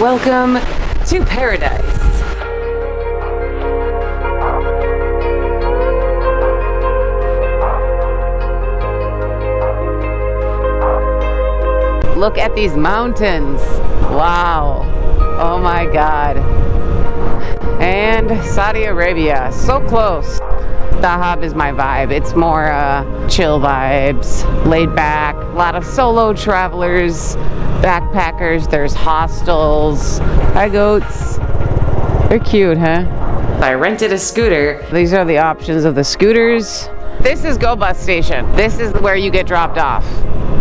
Welcome to paradise. Look at these mountains. Wow. Oh my God. And Saudi Arabia, so close. Dahab is my vibe. It's more chill vibes, laid back, a lot of solo travelers, backpackers. There's hostels. Hi goats. They're cute, huh? I rented a scooter. These are the options of the scooters. This is Go Bus Station. This is where you get dropped off.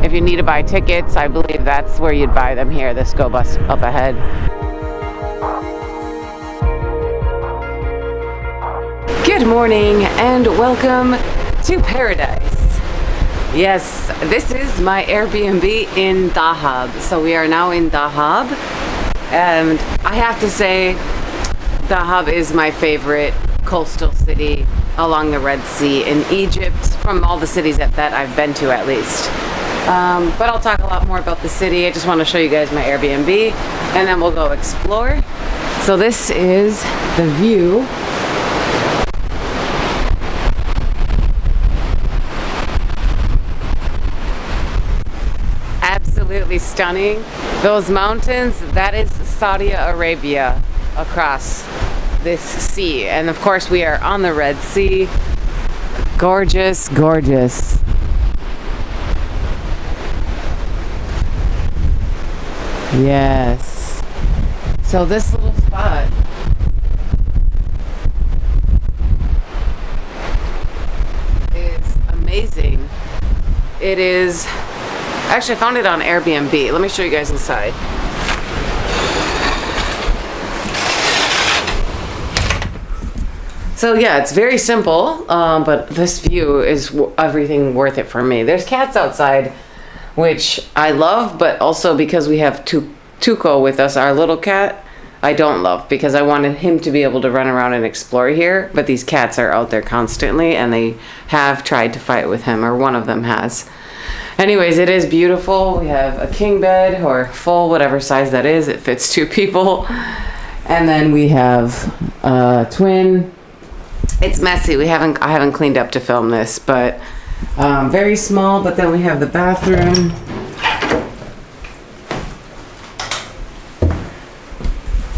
If you need to buy tickets, I believe that's where you'd buy them here, this Go Bus up ahead. Good morning and welcome to paradise. Yes, this is my Airbnb in Dahab. So we are now in Dahab, and I have to say Dahab is my favorite coastal city along the Red Sea in Egypt, from all the cities that I've been to at least. But I'll talk a lot more about the city. I just want to show you guys my Airbnb and then we'll go explore. So this is the view. Absolutely stunning. Those mountains, that is Saudi Arabia across this sea. And of course we are on the Red Sea. Gorgeous, gorgeous. Yes. So this little spot is amazing. It is, actually I found it on Airbnb. Let me show you guys inside. So yeah, it's very simple, but this view is everything worth it for me. There's cats outside, which I love, but also because we have Tuco with us, our little cat, I don't love, because I wanted him to be able to run around and explore here, but these cats are out there constantly, and they have tried to fight with him, or one of them has. Anyways, it is beautiful. We have a king bed, or full, whatever size that is. It fits 2 people. And then we have a twin. It's messy. I haven't cleaned up to film this, but very small. But then we have the bathroom.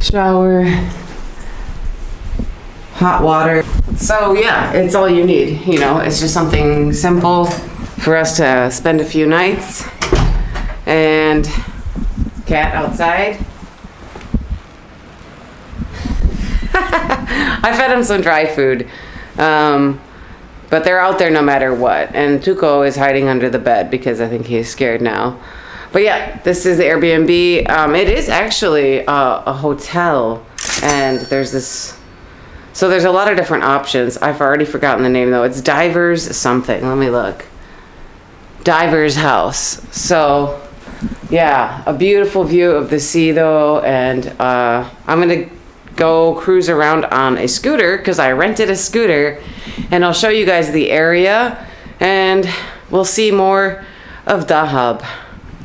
Shower. Hot water. So yeah, it's all you need. You know, it's just something simple for us to spend a few nights. And cat outside. I fed him some dry food, but they're out there no matter what. And Tuco is hiding under the bed because I think he's scared now. But yeah, this is the Airbnb. It is actually a hotel, and there's this. So there's a lot of different options. I've already forgotten the name though. It's Divers something. Let me look. Divers House. So yeah, a beautiful view of the sea though, and I'm gonna go cruise around on a scooter because I rented a scooter, and I'll show you guys the area and we'll see more of Dahab.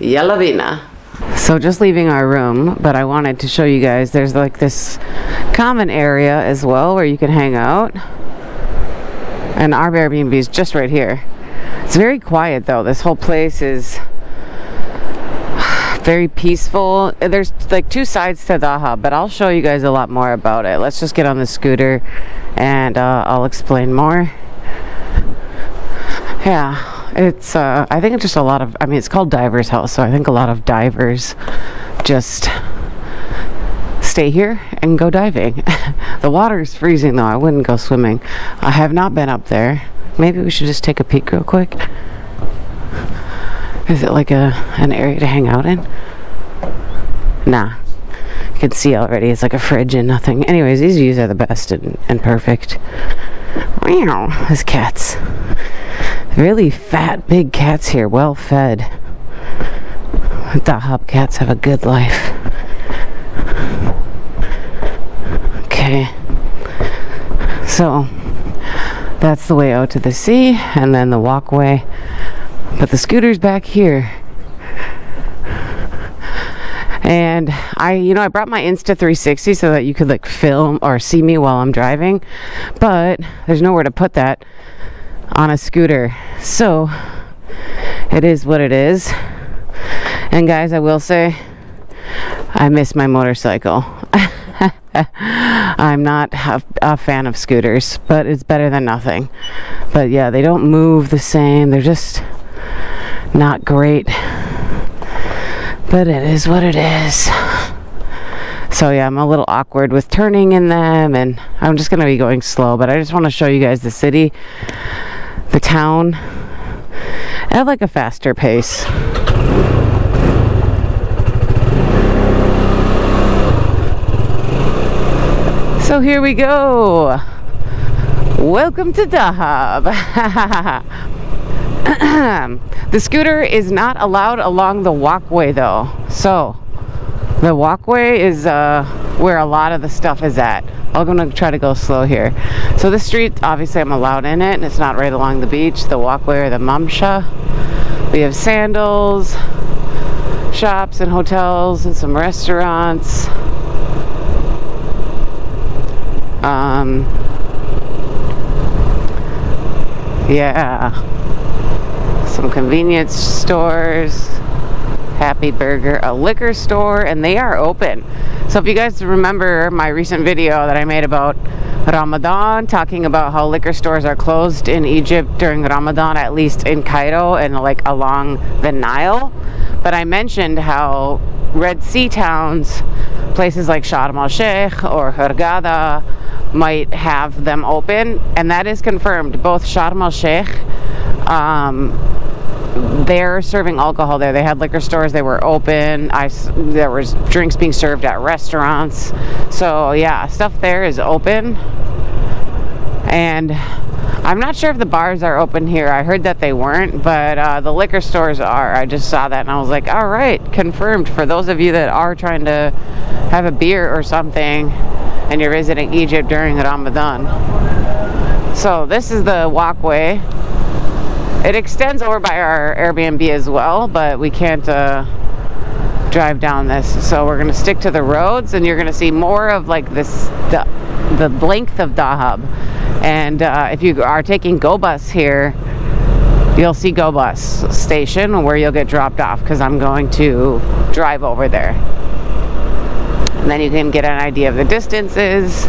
Yalla bina. So just leaving our room, but I wanted to show you guys there's like this common area as well where you can hang out, and our Airbnb is just right here. It's very quiet though. This whole place is very peaceful. There's like 2 sides to Dahab, but I'll show you guys a lot more about it. Let's just get on the scooter and I'll explain more. Yeah, it's I think it's just a lot of, I mean, it's called Divers House, so I think a lot of divers just stay here and go diving. The water is freezing though. I wouldn't go swimming. I have not been up there. Maybe we should just take a peek real quick. Is it like an area to hang out in? Nah. You can see already it's like a fridge and nothing. Anyways, these views are the best and perfect. Wow, these cats. Really fat, big cats here, well fed. Dahab cats have a good life. Okay. So, that's the way out to the sea, and then the walkway. But the scooter's back here. And I brought my Insta360 so that you could like film or see me while I'm driving, but there's nowhere to put that on a scooter. So it is what it is. And guys, I will say, I miss my motorcycle. I'm not a fan of scooters, but it's better than nothing. But yeah, they don't move the same. They're just not great. But it is what it is. So yeah, I'm a little awkward with turning in them, and I'm just going to be going slow. But I just want to show you guys the city, the town, at like a faster pace. So here we go. Welcome to Dahab. The scooter is not allowed along the walkway though. So the walkway is where a lot of the stuff is at. I'm gonna try to go slow here. So this street, obviously I'm allowed in it, and it's not right along the beach, the walkway or the mamsha. We have sandals, shops and hotels and some restaurants. Yeah, some convenience stores, Happy Burger, a liquor store, and they are open. So if you guys remember my recent video that I made about Ramadan, talking about how liquor stores are closed in Egypt during Ramadan, at least in Cairo and like along the Nile, but I mentioned how Red Sea towns, places like Sharm el-Sheikh or Hurghada, might have them open, and that is confirmed. Both Sharm el-Sheikh, they're serving alcohol there. They had liquor stores, they were open. There was drinks being served at restaurants. So yeah, stuff there is open. And I'm not sure if the bars are open here. I heard that they weren't, but the liquor stores are. I just saw that and I was like, all right, confirmed. For those of you that are trying to have a beer or something and you're visiting Egypt during Ramadan. So this is the walkway. It extends over by our Airbnb as well, but we can't drive down this. So we're going to stick to the roads, and you're going to see more of like this, the length of Dahab. And if you are taking Go Bus here, you'll see Go Bus station where you'll get dropped off, because I'm going to drive over there. And then you can get an idea of the distances.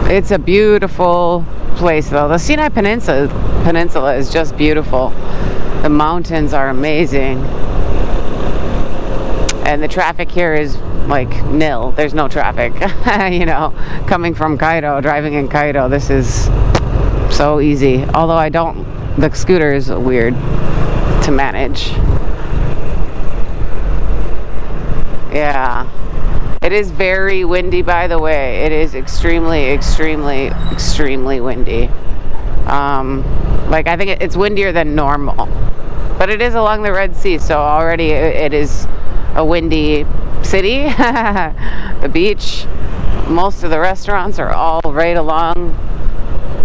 It's a beautiful place though. The Sinai Peninsula is just beautiful. The mountains are amazing. And the traffic here is like nil. There's no traffic. Coming from Cairo, driving in Cairo, this is so easy. Although the scooter is weird to manage. Yeah. It is very windy, by the way. It is extremely, extremely, extremely windy. I think it's windier than normal. But it is along the Red Sea, so already it is a windy city. The beach, most of the restaurants are all right along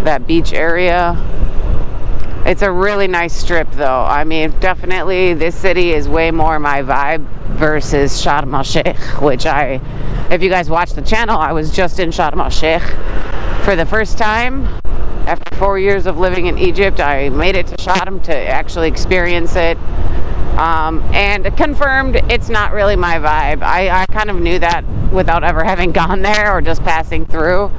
that beach area. It's a really nice strip though. I mean, definitely this city is way more my vibe versus Sharm el-Sheikh, which if you guys watch the channel, I was just in Sharm el-Sheikh for the first time. After 4 years of living in Egypt, I made it to Sharm to actually experience it. And confirmed it's not really my vibe. I kind of knew that without ever having gone there or just passing through.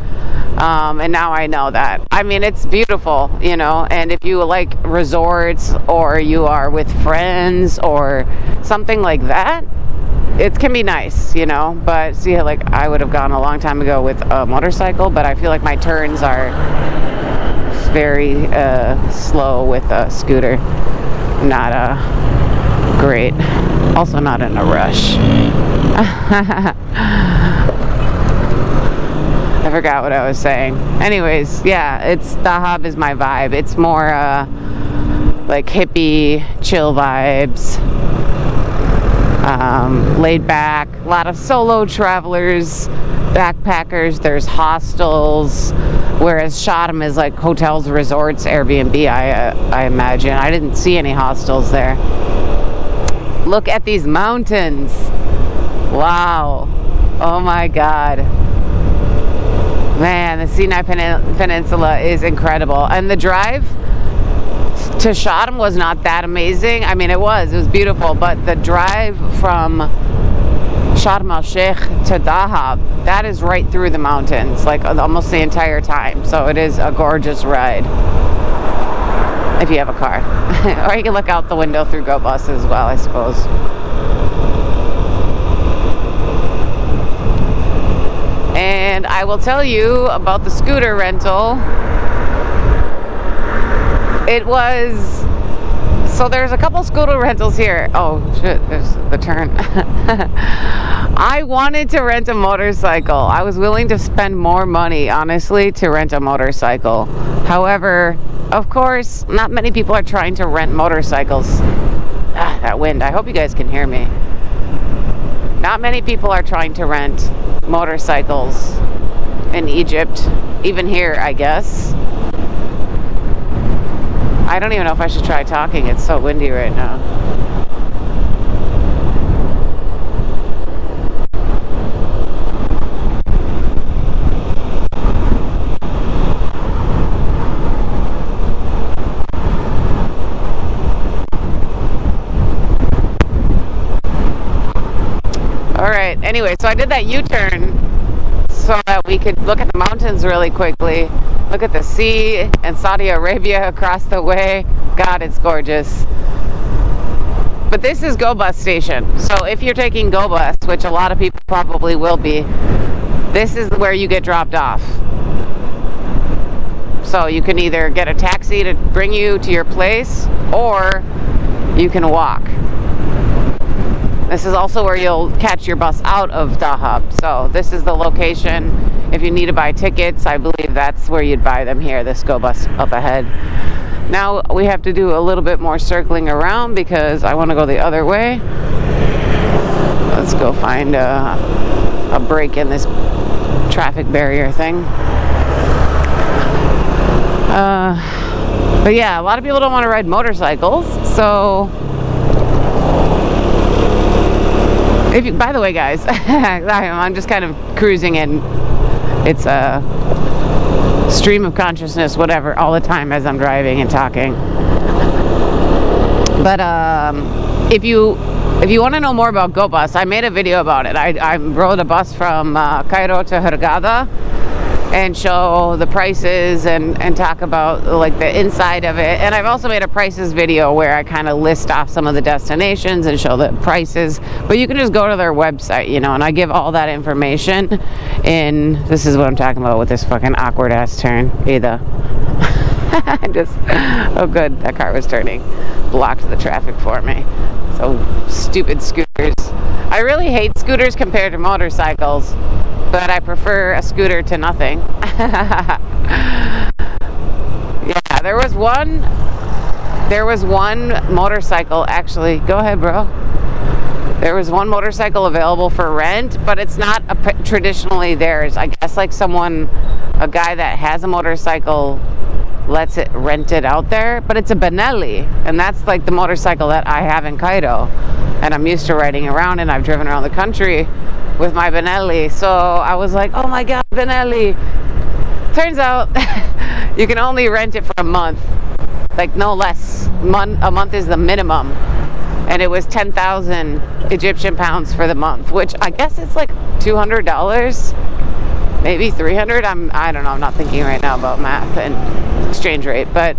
And now I know that. I mean, it's beautiful, and if you like resorts or you are with friends or something like that, it can be nice, but see, like I would have gone a long time ago with a motorcycle, but I feel like my turns are very slow with a scooter. Not great. Also not in a rush. I forgot what I was saying. Anyways, yeah, Dahab is my vibe. It's more like hippie, chill vibes, laid back. A lot of solo travelers, backpackers. There's hostels, whereas Sharm is like hotels, resorts, Airbnb. I imagine. I didn't see any hostels there. Look at these mountains. Wow. Oh my God. Man, the Sinai Peninsula is incredible. And the drive to Sharm was not that amazing. I mean, it was beautiful, but the drive from Sharm el-Sheikh to Dahab, that is right through the mountains, like almost the entire time. So it is a gorgeous ride if you have a car. Or you can look out the window through Go Bus as well, I suppose. And I will tell you about the scooter rental. It was, so there's a couple scooter rentals here. Oh shit, there's the turn. I wanted to rent a motorcycle. I was willing to spend more money, honestly, to rent a motorcycle. However, of course, not many people are trying to rent motorcycles. Ah, that wind. I hope you guys can hear me. Not many people are trying to rent motorcycles in Egypt, even here, I guess. I don't even know if I should try talking. It's so windy right now. Alright, anyway, so I did that U-turn so that we could look at the mountains really quickly. Look at the sea and Saudi Arabia across the way. God, it's gorgeous. But this is Go Bus station. So if you're taking Go Bus, which a lot of people probably will be, this is where you get dropped off. So you can either get a taxi to bring you to your place, or you can walk. This is also where you'll catch your bus out of Dahab. So this is the location. If you need to buy tickets, I believe that's where you'd buy them here, this Go Bus up ahead. Now we have to do a little bit more circling around because I want to go the other way. Let's go find a break in this traffic barrier thing. But yeah, a lot of people don't want to ride motorcycles, so by the way, guys, I'm just kind of cruising in. It's a stream of consciousness, whatever, all the time as I'm driving and talking. But if you want to know more about Go Bus, I made a video about it. I rode a bus from Cairo to Hurghada and show the prices and talk about like the inside of it. And I've also made a prices video where I kind of list off some of the destinations and show the prices, but you can just go to their website, you know, and I give all that information in, this is what I'm talking about with this fucking awkward ass turn either. Oh good, that car was turning, blocked the traffic for me. So stupid scooters. I really hate scooters compared to motorcycles, but I prefer a scooter to nothing. Yeah, there was one motorcycle, actually. Go ahead, bro. There was one motorcycle available for rent, but it's not traditionally theirs. I guess like a guy that has a motorcycle lets it rent it out there, but it's a Benelli, and that's like the motorcycle that I have in Cairo, and I'm used to riding around, and I've driven around the country with my Benelli. So I was like, oh my god, Benelli. Turns out you can only rent it for a month, like no less. A month is the minimum, and it was 10,000 Egyptian pounds for the month, which I guess it's like $200, maybe 300. I don't know, I'm not thinking right now about math and exchange rate, but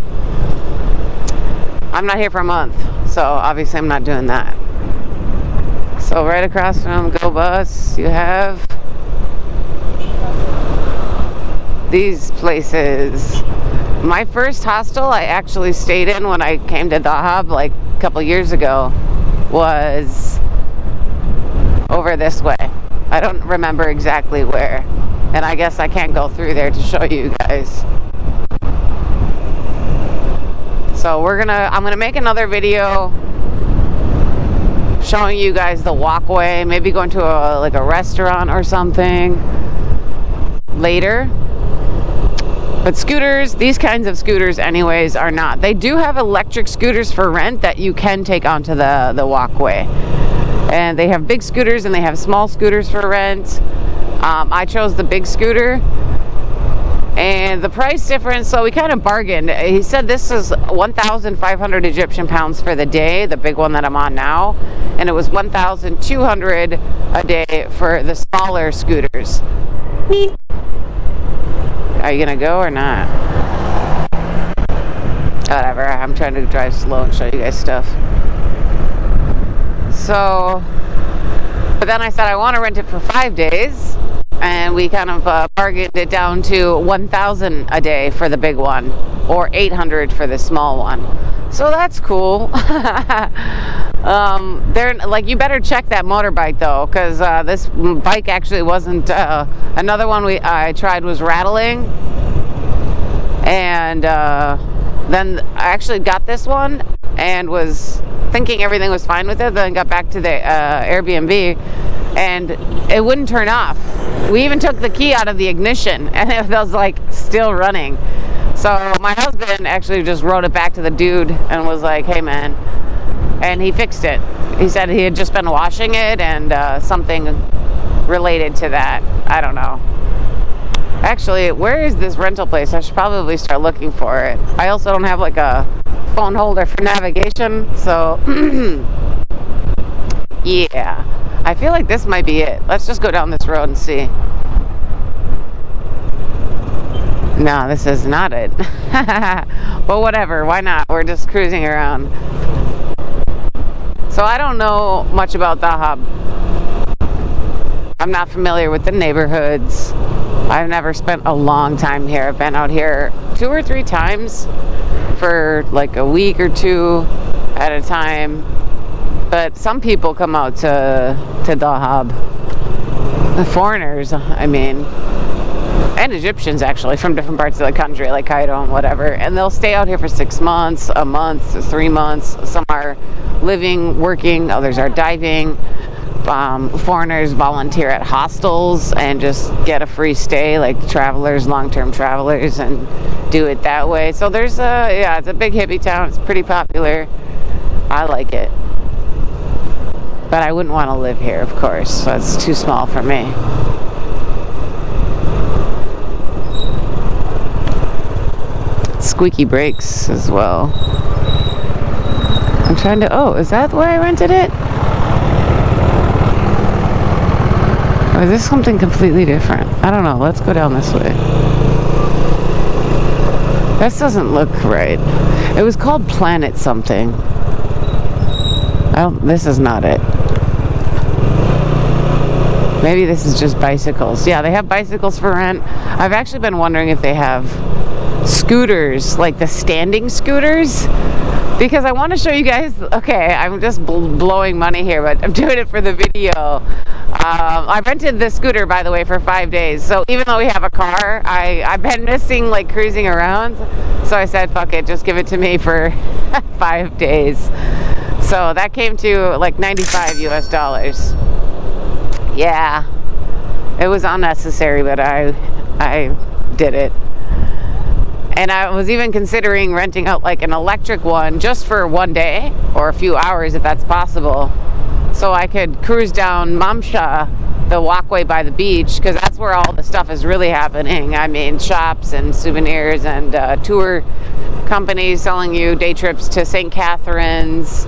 I'm not here for a month, so obviously I'm not doing that. So right across from Go Bus, you have these places. My first hostel I actually stayed in when I came to Dahab like a couple years ago was over this way. I don't remember exactly where, and I guess I can't go through there to show you guys. So I'm gonna make another video showing you guys the walkway, maybe going to a restaurant or something later. But scooters, these kinds of scooters anyways, are not. They do have electric scooters for rent that you can take onto the walkway. And they have big scooters and they have small scooters for rent. I chose the big scooter. And the price difference, so we kind of bargained. He said this is 1,500 Egyptian pounds for the day, the big one that I'm on now. And it was 1,200 a day for the smaller scooters. Are you gonna go or not? Whatever, I'm trying to drive slow and show you guys stuff. So, but then I said I want to rent it for 5 days. And we kind of bargained it down to 1,000 a day for the big one, or 800 for the small one. So that's cool. They're like, you better check that motorbike though, because this bike actually wasn't. Another one I tried was rattling, and then I actually got this one and was thinking everything was fine with it. Then got back to the Airbnb, and it wouldn't turn off. We even took the key out of the ignition, and it was like still running. So my husband actually just wrote it back to the dude and was like, hey man, and he fixed it. He said he had just been washing it and something related to that. I don't know. Actually, where is this rental place? I should probably start looking for it. I also don't have like a phone holder for navigation, so yeah. I feel like this might be it. Let's just go down this road and see. No, this is not it. But whatever, why not? We're just cruising around. So I don't know much about Dahab. I'm not familiar with the neighborhoods. I've never spent a long time here. I've been out here 2 or 3 times for like a week or 2 at a time. But some people come out to Dahab. The foreigners, I mean, and Egyptians actually from different parts of the country, like Cairo and whatever. And they'll stay out here for 6 months, a month, 3 months. Some are living, working, others are diving. Foreigners volunteer at hostels and just get a free stay, like travelers, long-term travelers, and do it that way. So there's it's a big hippie town. It's pretty popular. I like it. But I wouldn't want to live here, of course. So it's too small for me. Squeaky brakes as well. I'm trying to... Oh, is that where I rented it? Or is this something completely different? I don't know. Let's go down this way. This doesn't look right. It was called Planet something. This is not it. Maybe this is just bicycles. Yeah, they have bicycles for rent. I've actually been wondering if they have scooters, like the standing scooters, because I want to show you guys. Okay, I'm just blowing money here, but I'm doing it for the video. I rented this scooter, by the way, for 5 days. So even though we have a car, I've been missing like cruising around. So I said, fuck it, just give it to me for 5 days. So that came to like $95 US. Yeah, it was unnecessary, but I did it. And I was even considering renting out like an electric one just for 1 day or a few hours if that's possible. So I could cruise down Mamsha, the walkway by the beach, because that's where all the stuff is really happening. I mean, shops and souvenirs and tour companies selling you day trips to St. Catherine's.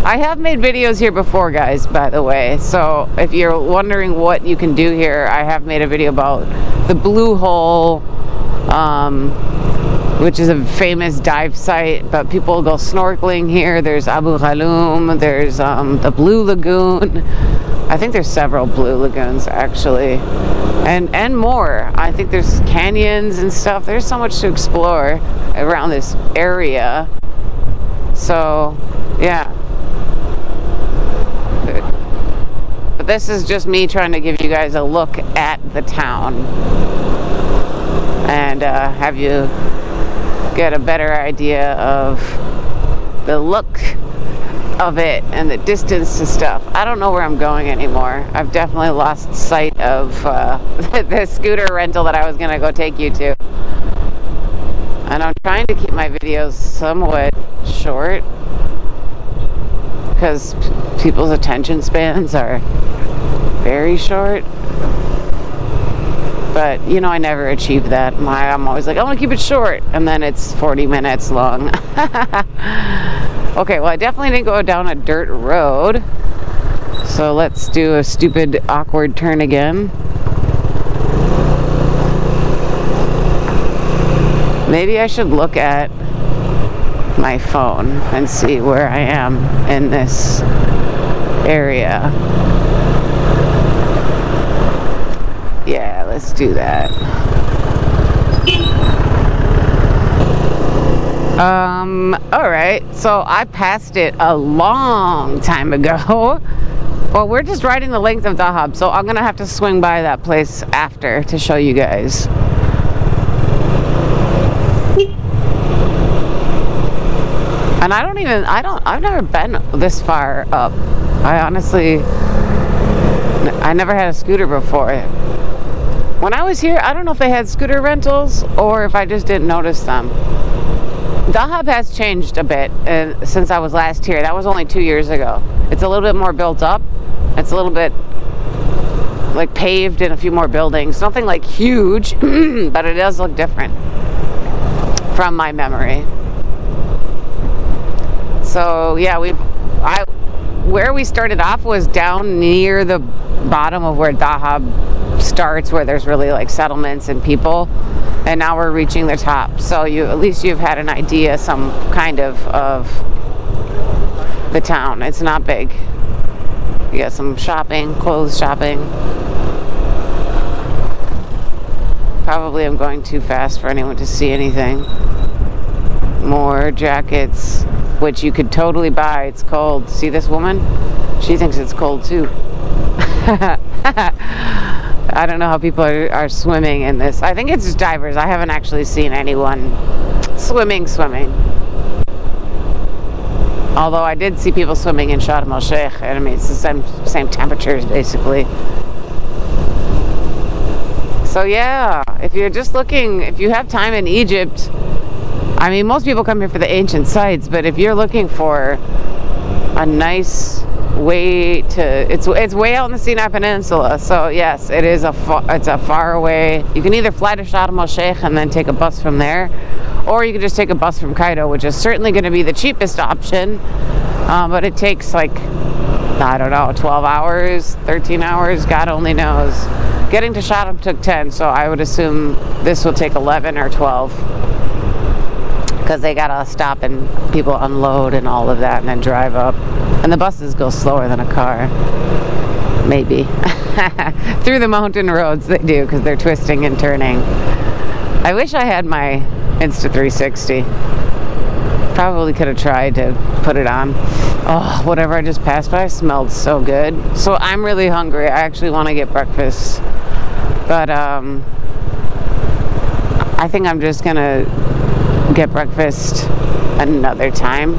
I have made videos here before, guys, by the way. So if you're wondering what you can do here, I have made a video about the Blue Hole, which is a famous dive site, but people go snorkeling here. There's Abu Ghaloum, there's the Blue Lagoon. I think there's several blue lagoons actually, and more. I think there's canyons and stuff. There's so much to explore around this area. So yeah, but this is just me trying to give you guys a look at the town and have you get a better idea of the look of it and the distance to stuff. I don't know where I'm going anymore. I've definitely lost sight of the scooter rental that I was gonna go take you to. And I'm trying to keep my videos somewhat short. because people's attention spans are very short. But, you know, I never achieve that. I'm always like, I want to keep it short. And then it's 40 minutes long. Okay, well, I definitely didn't go down a dirt road. So let's do a stupid, awkward turn again. Maybe I should look at my phone and see where I am in this area. Yeah, let's do that. Alright, so I passed it a long time ago. Well, we're just riding the length of Dahab, so I'm gonna have to swing by that place after to show you guys. And I've never been this far up. I never had a scooter before. When I was here, I don't know if they had scooter rentals or if I just didn't notice them. Dahab has changed a bit since I was last here. That was only 2 years ago. It's a little bit more built up. It's a little bit like paved and a few more buildings. Nothing like huge, but it does look different from my memory. So yeah, where we started off was down near the bottom of where Dahab starts, where there's really like settlements and people, and now we're reaching the top. So at least you've had an idea, some kind of the town. It's not big. You got some shopping, clothes shopping. Probably I'm going too fast for anyone to see anything. More jackets, which you could totally buy. It's cold. See this woman? She thinks it's cold too. I don't know how people are swimming in this. I think it's just divers. I haven't actually seen anyone swimming. Although I did see people swimming in Sharm el-Sheikh. I mean, it's the same temperatures basically. So yeah, if you're just looking, if you have time in Egypt, I mean, most people come here for the ancient sites, but if you're looking for a nice way to, it's way out in the Sinai Peninsula. So yes, it's a far away. You can either fly to Sharm el-Sheikh and then take a bus from there, or you can just take a bus from Cairo, which is certainly going to be the cheapest option. But it takes like, I don't know, 12 hours, 13 hours, God only knows. Getting to Sharm took 10, so I would assume this will take 11 or 12. Because they gotta stop and people unload and all of that and then drive up. And the buses go slower than a car. Maybe. Through the mountain roads they do, because they're twisting and turning. I wish I had my Insta360. Probably could have tried to put it on. Oh, whatever I just passed by smelled so good. So I'm really hungry. I actually want to get breakfast. But I think I'm just gonna get breakfast another time,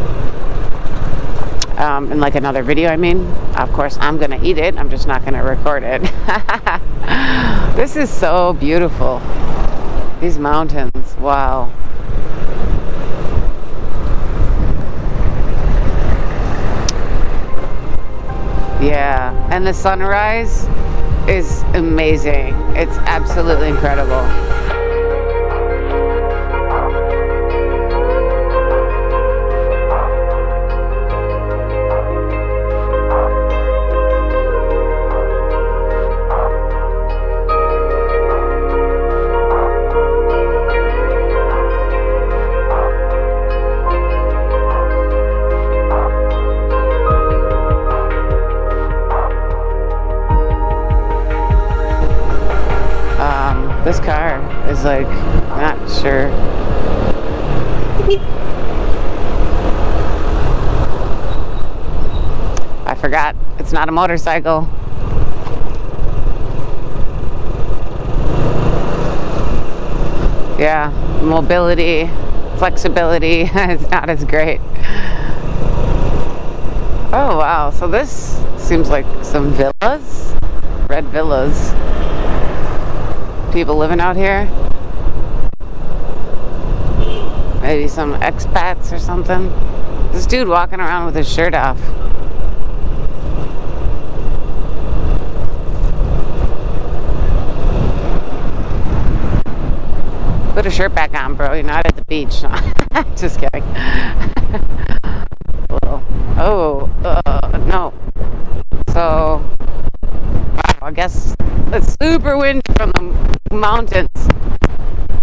in like another video. I mean, of course I'm gonna eat it, I'm just not gonna record it. This is so beautiful, these mountains. Wow. Yeah, and the sunrise is amazing. It's absolutely incredible. This car is like, not sure. I forgot, it's not a motorcycle. Yeah, mobility, flexibility is not as great. Oh wow, so this seems like some villas, red villas. People living out here. Maybe some expats or something. This dude walking around with his shirt off. Put a shirt back on, bro. You're not at the beach. Just kidding. Oh, no. So, wow, I guess it's super windy from the mountains.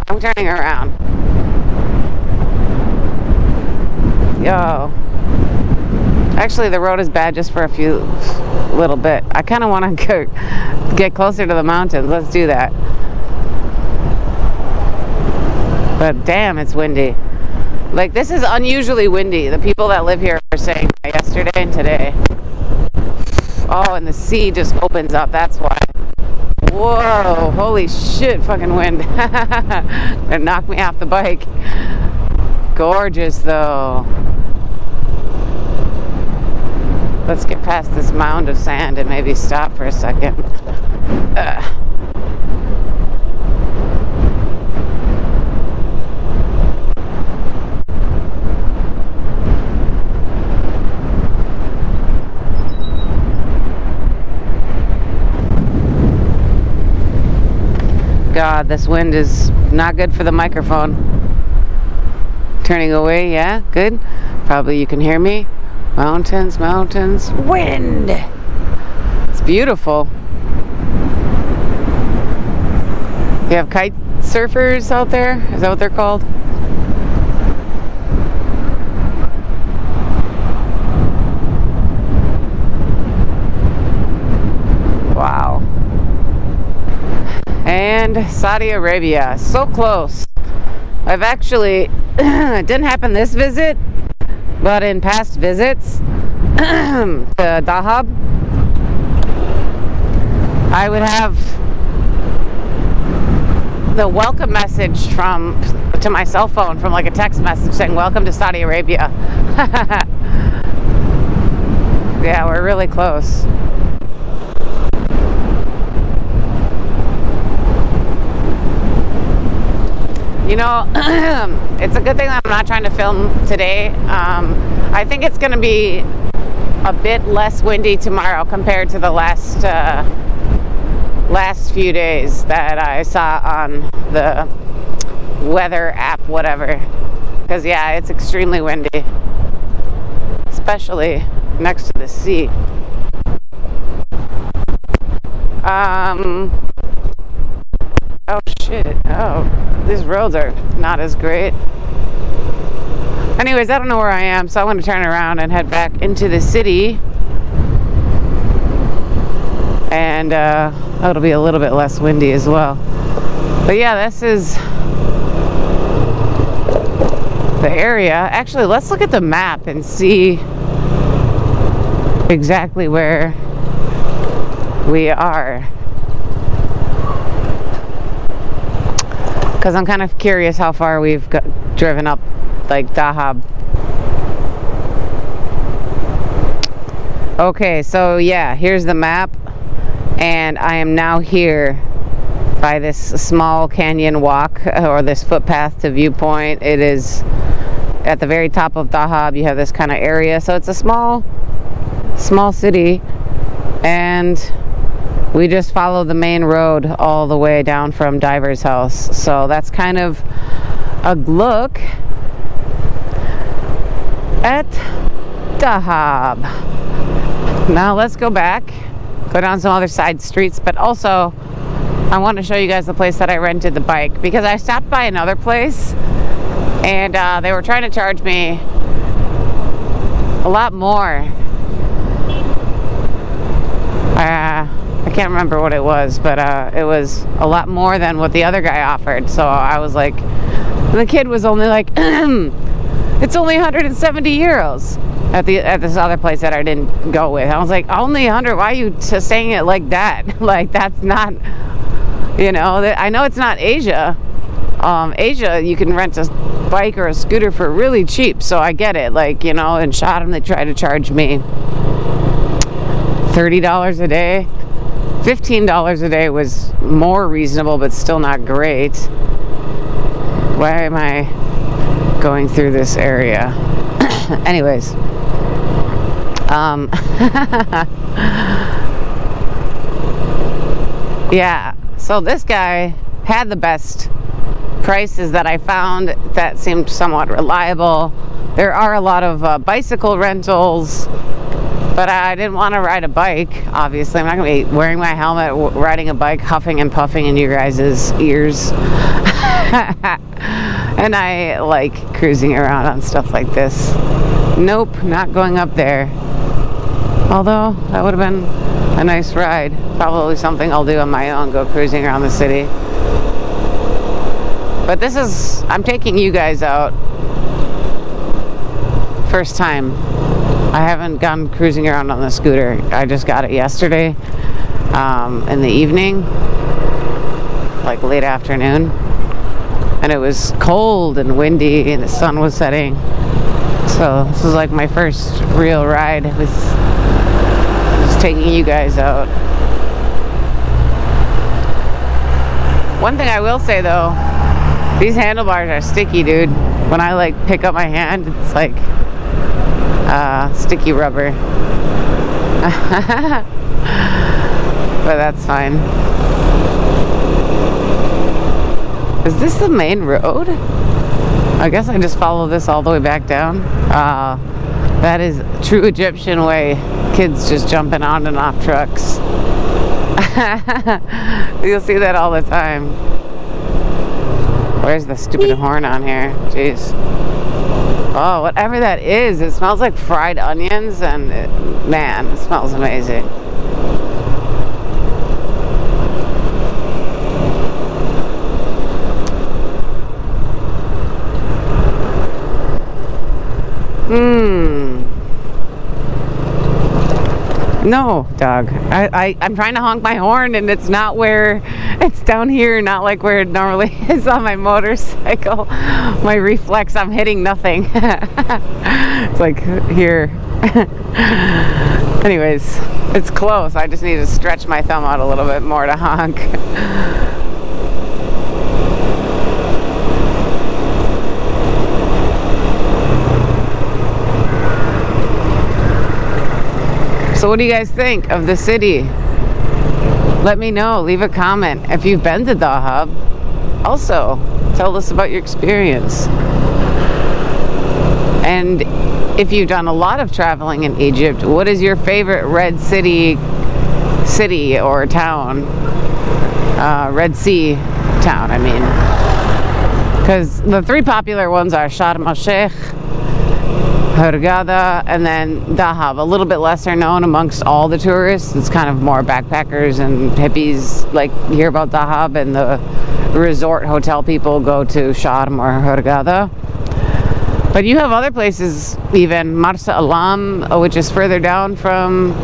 I'm turning around. Yo. Actually, the road is bad just for a little bit. I kind of want to get closer to the mountains. Let's do that. But damn, it's windy. Like, this is unusually windy. The people that live here were saying that yesterday and today. Oh, and the sea just opens up. That's why. Whoa, holy shit, fucking wind. It knocked me off the bike. Gorgeous, though. Let's get past this mound of sand and maybe stop for a second. God, this wind is not good for the microphone. Turning away, yeah, good. Probably you can hear me. Mountains, mountains, wind. It's beautiful. You have kite surfers out there? Is that what they're called? Wow. And Saudi Arabia, so close. I've actually, it didn't happen this visit, but in past visits to Dahab, I would have the welcome message to my cell phone from like a text message saying, "Welcome to Saudi Arabia." Yeah, we're really close. You know, it's a good thing that I'm not trying to film today. I think it's going to be a bit less windy tomorrow compared to the last few days that I saw on the weather app, whatever. Because, yeah, it's extremely windy, especially next to the sea. Oh shit, oh, these roads are not as great. Anyways, I don't know where I am, so I want to turn around and head back into the city. And it'll be a little bit less windy as well. But yeah, this is the area. Actually, let's look at the map and see exactly where we are. Because I'm kind of curious how far we've driven up, like, Dahab. Okay, so yeah, here's the map. And I am now here by this small canyon walk, or this footpath to viewpoint. It is at the very top of Dahab. You have this kind of area. So it's a small city. And we just follow the main road all the way down from Diver's house. So that's kind of a look at Dahab. Now let's go back, go down some other side streets, but also I want to show you guys the place that I rented the bike, because I stopped by another place and they were trying to charge me a lot more. I can't remember what it was, but it was a lot more than what the other guy offered. So I was like, the kid was only like, it's only 170 euros at this other place that I didn't go with. I was like, only 100? Why are you just saying it like that? Like, that's not, you know, I know it's not Asia. Asia, you can rent a bike or a scooter for really cheap, so I get it. Like, you know, in Chatham, they try to charge me $30 a day. $15 a day was more reasonable, but still not great. Why am I going through this area? Anyways. Yeah, so this guy had the best prices that I found that seemed somewhat reliable. There are a lot of bicycle rentals, but I didn't want to ride a bike. Obviously, I'm not going to be wearing my helmet, riding a bike, huffing and puffing in you guys' ears. And I like cruising around on stuff like this. Nope, not going up there. Although, that would have been a nice ride. Probably something I'll do on my own, go cruising around the city. But this is, I'm taking you guys out. First time. I haven't gone cruising around on the scooter. I just got it yesterday in the evening, like late afternoon. And it was cold and windy and the sun was setting. So this is like my first real ride with just taking you guys out. One thing I will say though, these handlebars are sticky, dude. When I like pick up my hand, it's like sticky rubber. But that's fine. Is this the main road? I guess I just follow this all the way back down. That is true Egyptian way. Kids just jumping on and off trucks. You'll see that all the time. Where's the stupid horn on here? Jeez. Oh, whatever that is, it smells like fried onions, and man, it smells amazing. No, dog. I'm trying to honk my horn and it's not where, it's down here, not like where it normally is on my motorcycle. My reflex, I'm hitting nothing. It's like here. Anyways, it's close. I just need to stretch my thumb out a little bit more to honk. So what do you guys think of the city? Let me know. Leave a comment if you've been to Dahab. Also, tell us about your experience. And if you've done a lot of traveling in Egypt, what is your favorite Red City or town? Red Sea town, I mean. Because the three popular ones are Sharm el-Sheikh, Hurghada, and then Dahab, a little bit lesser known amongst all the tourists. It's kind of more backpackers and hippies like hear about Dahab, and the resort hotel people go to Sharm or Hurghada. But you have other places, even Marsa Alam, which is further down from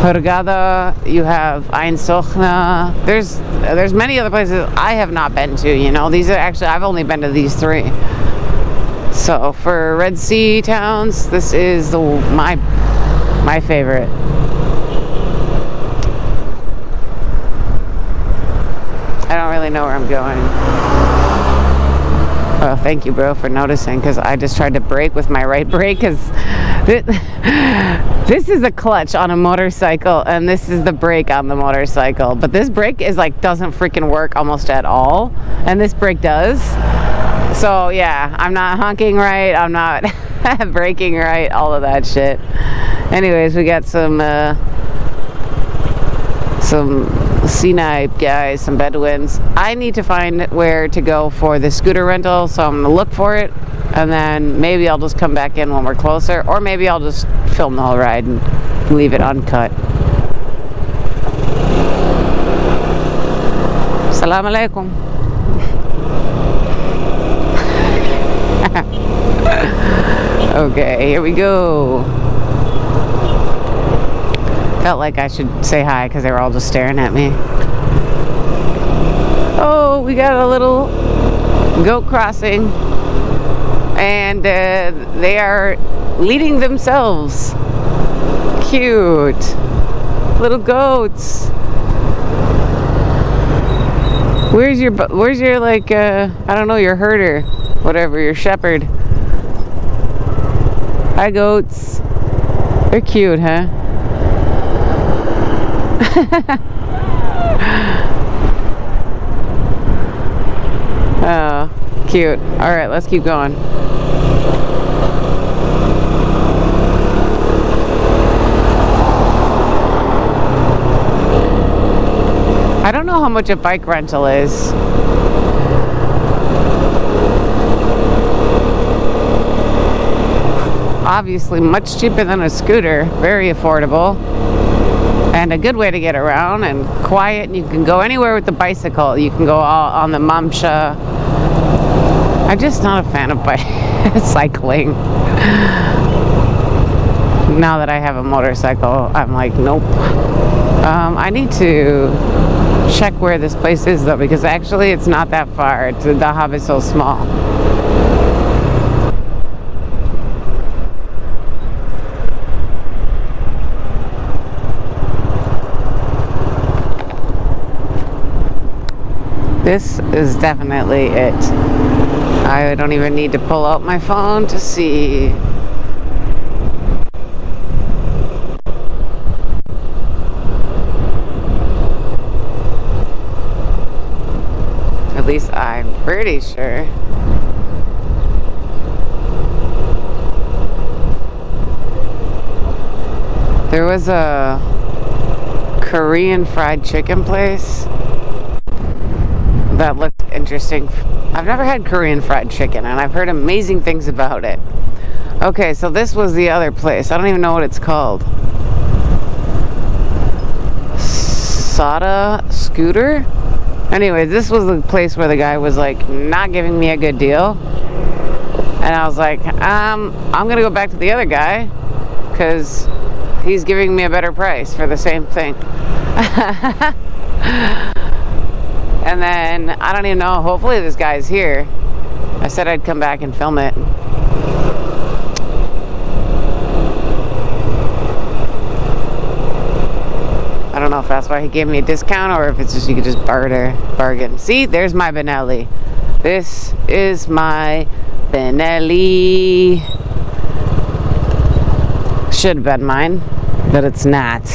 Hurghada. You have Ain Sokhna. There's many other places I have not been to, you know. These are actually, I've only been to these three. So for Red Sea towns, this is my favorite. I don't really know where I'm going. Oh, thank you, bro, for noticing, because I just tried to brake with my right brake, because this is a clutch on a motorcycle and this is the brake on the motorcycle. But this brake is like, doesn't freaking work almost at all, and this brake does. So yeah, I'm not honking right, I'm not braking right, all of that shit. Anyways, we got some Sinai guys, some Bedouins. I need to find where to go for the scooter rental, so I'm gonna look for it, and then maybe I'll just come back in when we're closer, or maybe I'll just film the whole ride and leave it uncut. Assalamu alaikum. Okay, here we go. Felt like I should say hi because they were all just staring at me. Oh, we got a little goat crossing, and they are leading themselves. Cute little goats. Where's your like I don't know, your herder, whatever, your shepherd? Hi, goats. They're cute, huh? cute. All right, let's keep going. I don't know how much a bike rental is. Obviously much cheaper than a scooter, very affordable, and a good way to get around and quiet, and you can go anywhere with the bicycle. You can go all on the Mamsha. I'm just not a fan of cycling. Now that I have a motorcycle, I'm like, nope. I need to check where this place is though, because actually it's not that far. The Dahab is so small. This is definitely it. I don't even need to pull out my phone to see. At least I'm pretty sure. There was a Korean fried chicken place that looked interesting. I've never had Korean fried chicken, and I've heard amazing things about it. Okay, so this was the other place. I don't even know what it's called. Sada Scooter? Anyways, this was the place where the guy was like not giving me a good deal. And I was like, I'm gonna go back to the other guy because he's giving me a better price for the same thing. And then, I don't even know, hopefully this guy's here. I said I'd come back and film it. I don't know if that's why he gave me a discount or if it's just you could just bargain. See, there's my Benelli. This is my Benelli. Should have been mine, but it's not.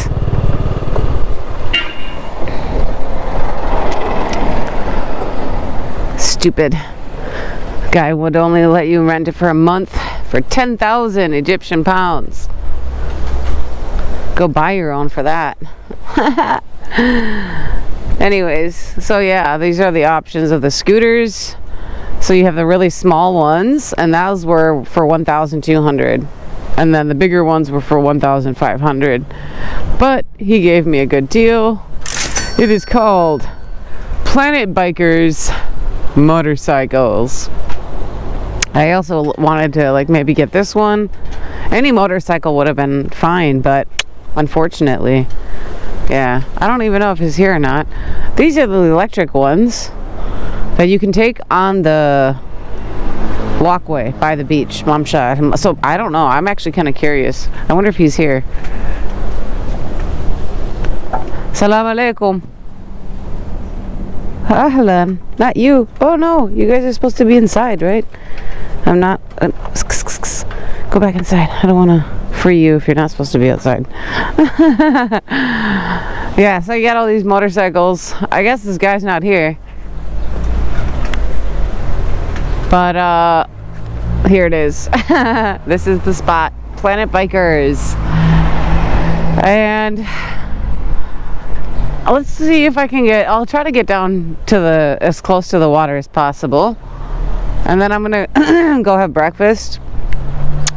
Stupid guy would only let you rent it for a month for 10,000 Egyptian pounds. Go buy your own for that. Anyways, so yeah, these are the options of the scooters. So you have the really small ones, and those were for 1,200, and then the bigger ones were for 1,500. But he gave me a good deal. It is called Planet Bikers motorcycles. I also wanted to like maybe get this one. Any motorcycle would have been fine, but unfortunately, yeah, I don't even know if it's here or not. These are the electric ones that you can take on the walkway by the beach, Mamsha. So I don't know, I'm actually kind of curious. I wonder if he's here. Salam alaikum. Ahlan. Not you. Oh no, you guys are supposed to be inside, right? I'm not. Go back inside. I don't want to free you if you're not supposed to be outside. Yeah, so you got all these motorcycles. I guess this guy's not here. But here it is. This is the spot. Planet Bikers. And let's see if I can I'll try to get down to as close to the water as possible. And then I'm gonna go have breakfast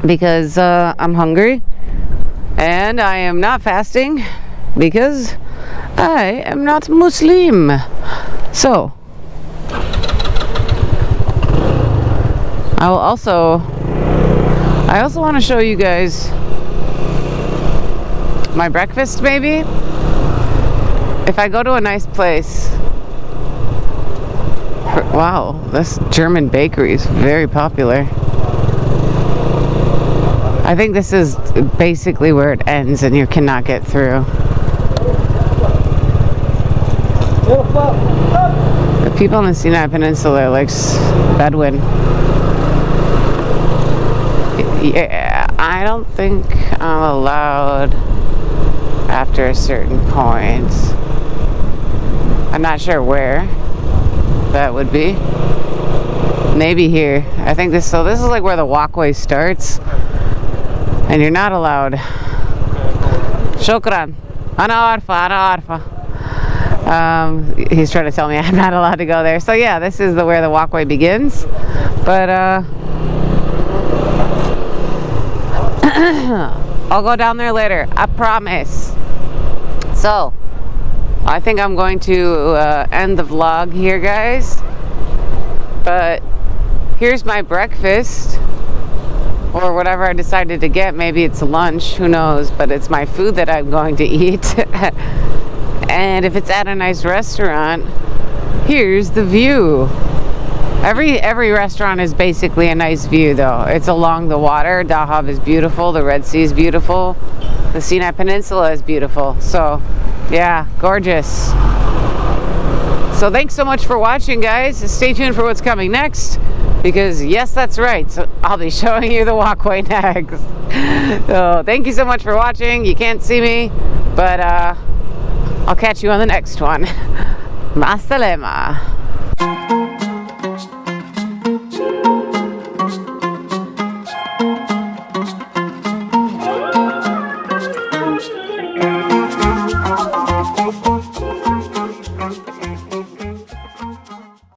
because I'm hungry. And I am not fasting because I am not Muslim. So I also want to show you guys my breakfast maybe. If I go to a nice place, wow, this German bakery is very popular. I think this is basically where it ends and you cannot get through. The people in the Sinai Peninsula are like Bedouin. Yeah, I don't think I'm allowed after a certain point. I'm not sure where that would be. Maybe here. I think this. So this is like where the walkway starts, and you're not allowed. Shukran. Ana arfa, ana arfa. He's trying to tell me I'm not allowed to go there. So yeah, this is where the walkway begins. But I'll go down there later. I promise. So I think I'm going to end the vlog here, guys. But here's my breakfast, or whatever I decided to get. Maybe it's lunch, who knows, but it's my food that I'm going to eat. And if it's at a nice restaurant, here's the view. Every restaurant is basically a nice view, though. It's along the water. Dahab is beautiful, the Red Sea is beautiful, the Sinai Peninsula is beautiful. So yeah, gorgeous. So thanks so much for watching, guys. Stay tuned for what's coming next, because yes, that's right, so I'll be showing you the walkway next. So thank you so much for watching. You can't see me, but I'll catch you on the next one. Ma salama.